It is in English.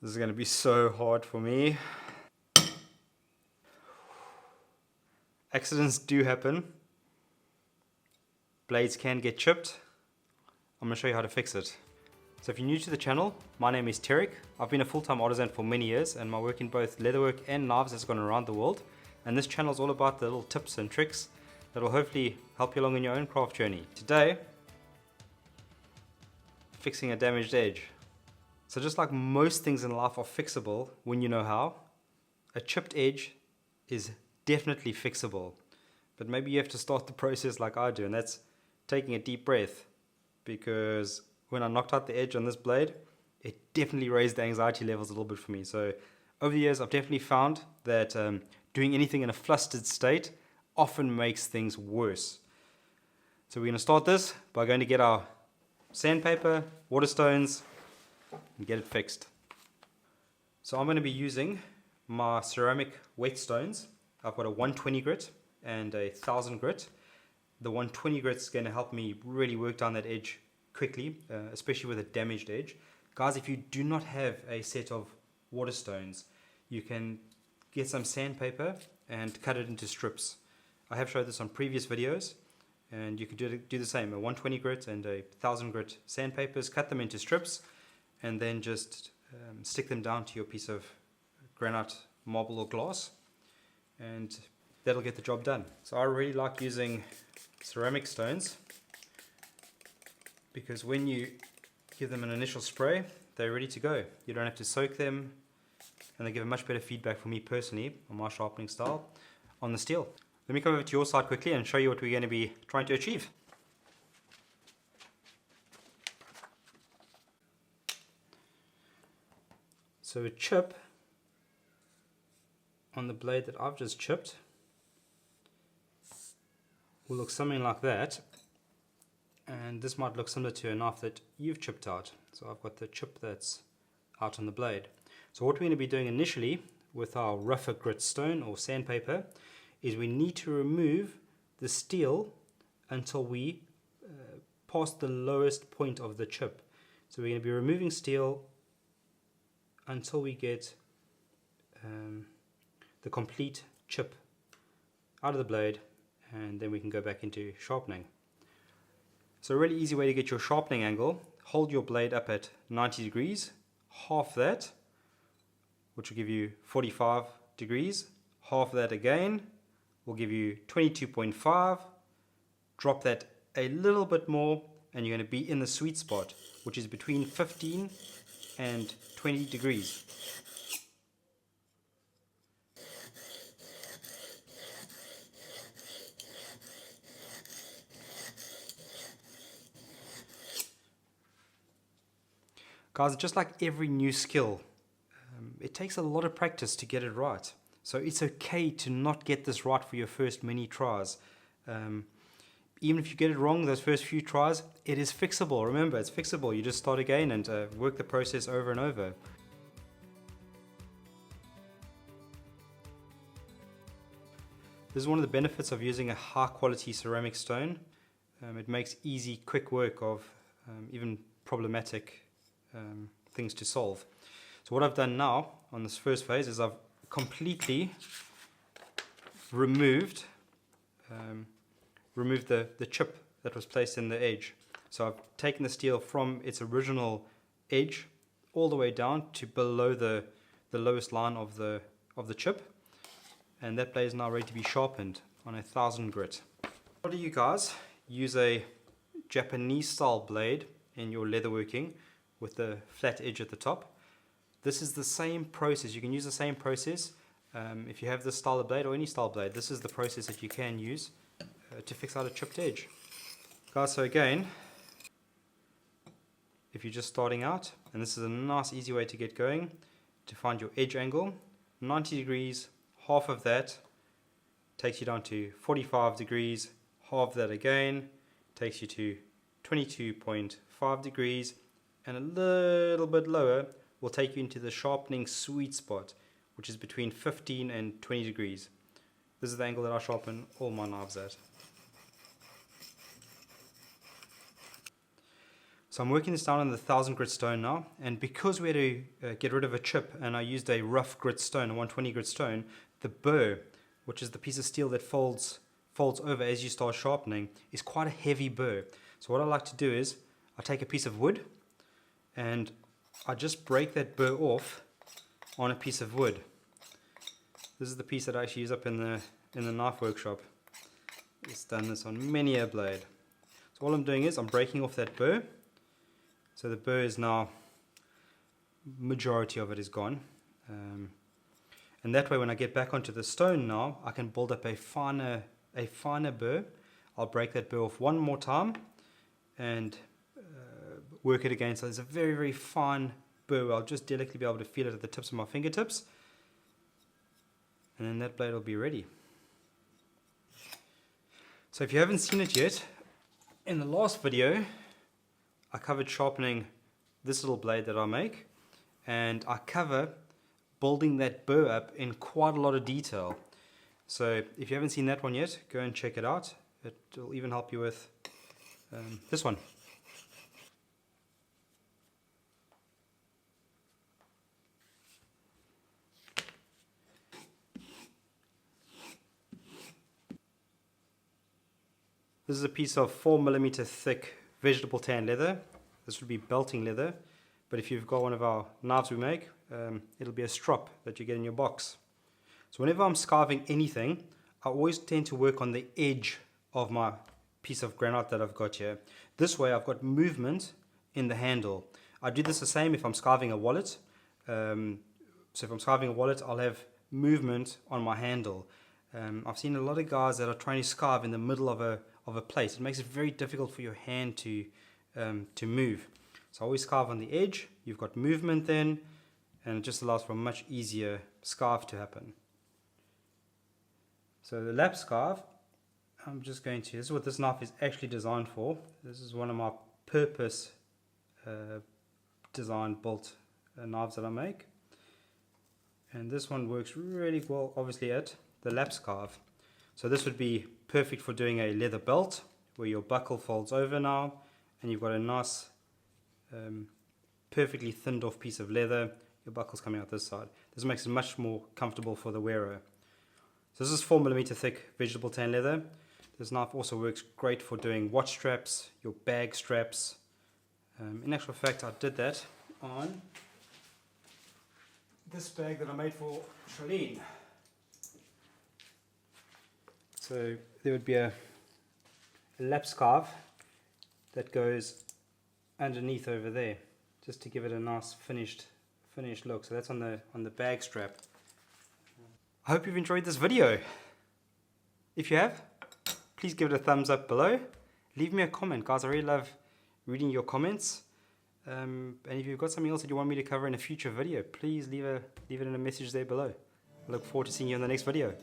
This is going to be so hard for me. Accidents do happen. Blades can get chipped. I'm going to show you how to fix it. So if you're new to the channel, my name is Tarek. I've been a full-time artisan for many years, and my work in both leatherwork and knives has gone around the world. And this channel is all about the little tips and tricks that will hopefully help you along in your own craft journey. Today, fixing a damaged edge. So just like most things in life are fixable when you know how, a chipped edge is definitely fixable. But maybe you have to start the process like I do, and that's taking a deep breath, because when I knocked out the edge on this blade, it definitely raised the anxiety levels a little bit for me. So over the years, I've definitely found that doing anything in a flustered state often makes things worse. So we're going to start this by going to get our sandpaper, water stones, and get it fixed. So I'm going to be using my ceramic whetstones. I've got a 120 grit and a 1000 grit. The 120 grit is going to help me really work down that edge quickly, especially with a damaged edge. Guys, if you do not have a set of water stones, you can get some sandpaper and cut it into strips. I have showed this on previous videos, and you can do the same. A 120 grit and a 1000 grit sandpapers, cut them into strips, and then just stick them down to your piece of granite, marble or glass, and that'll get the job done. So I really like using ceramic stones, because when you give them an initial spray, they're ready to go. You don't have to soak them, and they give a much better feedback for me personally on my sharpening style on the steel. Let me come over to your side quickly and show you what we're going to be trying to achieve. So a chip on the blade that I've just chipped will look something like that, and this might look similar to a knife that you've chipped out. So I've got the chip that's out on the blade. So what we're going to be doing initially with our rougher grit stone or sandpaper is we need to remove the steel until we pass the lowest point of the chip. So we're going to be removing steel until we get the complete chip out of the blade, and then we can go back into sharpening. So a really easy way to get your sharpening angle: hold your blade up at 90 degrees, half that, which will give you 45 degrees, half that again will give you 22.5, drop that a little bit more, and you're going to be in the sweet spot, which is between 15 and 20 degrees. Guys, just like every new skill, it takes a lot of practice to get it right. So it's okay to not get this right for your first many tries. Even if you get it wrong those first few tries, it is fixable. Remember, it's fixable. You just start again and work the process over and over. This is one of the benefits of using a high quality ceramic stone. It makes easy, quick work of even problematic things to solve. So what I've done now on this first phase is I've completely removed the chip that was placed in the edge. So I've taken the steel from its original edge all the way down to below the lowest line of the chip, and that blade is now ready to be sharpened on a 1000 grit. What do you guys use a Japanese style blade in your leatherworking with the flat edge at the top? This is the same process. You can use the same process if you have this style of blade or any style blade. This is the process that you can use to fix out a chipped edge. Guys, so again, if you're just starting out, and this is a nice easy way to get going, to find your edge angle, 90 degrees, half of that takes you down to 45 degrees, half that again takes you to 22.5 degrees, and a little bit lower will take you into the sharpening sweet spot, which is between 15 and 20 degrees. This is the angle that I sharpen all my knives at. So I'm working this down on the 1000 grit stone now, and because we had to get rid of a chip and I used a rough grit stone, a 120 grit stone, the burr, which is the piece of steel that folds over as you start sharpening, is quite a heavy burr. So what I like to do is I take a piece of wood and I just break that burr off on a piece of wood. This is the piece that I actually use up in the knife workshop. It's done this on many a blade. So all I'm doing is I'm breaking off that burr. So the burr is now, majority of it is gone. And that way when I get back onto the stone now, I can build up a finer burr. I'll break that burr off one more time and work it again. So there's a very, very fine burr. I'll just delicately be able to feel it at the tips of my fingertips. And then that blade will be ready. So if you haven't seen it yet, in the last video, I covered sharpening this little blade that I make, and I cover building that burr up in quite a lot of detail. So if you haven't seen that one yet, go and check it out. It will even help you with this one. This is a piece of 4mm thick vegetable tan leather. This would be belting leather, but if you've got one of our knives we make, it'll be a strop that you get in your box. So whenever I'm skiving anything, I always tend to work on the edge of my piece of granite that I've got here. This way I've got movement in the handle. I do this the same if I'm skiving a wallet. So if I'm skiving a wallet, I'll have movement on my handle. I've seen a lot of guys that are trying to skive in the middle of a place. It makes it very difficult for your hand to move. So I always skive on the edge. You've got movement then, and it just allows for a much easier skive to happen. So the lap skive, I'm just going to, this is what this knife is actually designed for. This is one of my purpose designed built knives that I make. And this one works really well, obviously, at the lap skive. So this would be perfect for doing a leather belt where your buckle folds over now and you've got a nice perfectly thinned off piece of leather. Your buckle's coming out this side. This makes it much more comfortable for the wearer. So this is 4mm thick vegetable tan leather. This knife also works great for doing watch straps, your bag straps. In actual fact, I did that on this bag that I made for Charlene. So there would be a lap skive that goes underneath over there, just to give it a nice finished look. So that's on the bag strap. I hope you've enjoyed this video. If you have, please give it a thumbs up below. Leave me a comment, guys. I really love reading your comments. And if you've got something else that you want me to cover in a future video, please leave it in a message there below. I look forward to seeing you in the next video.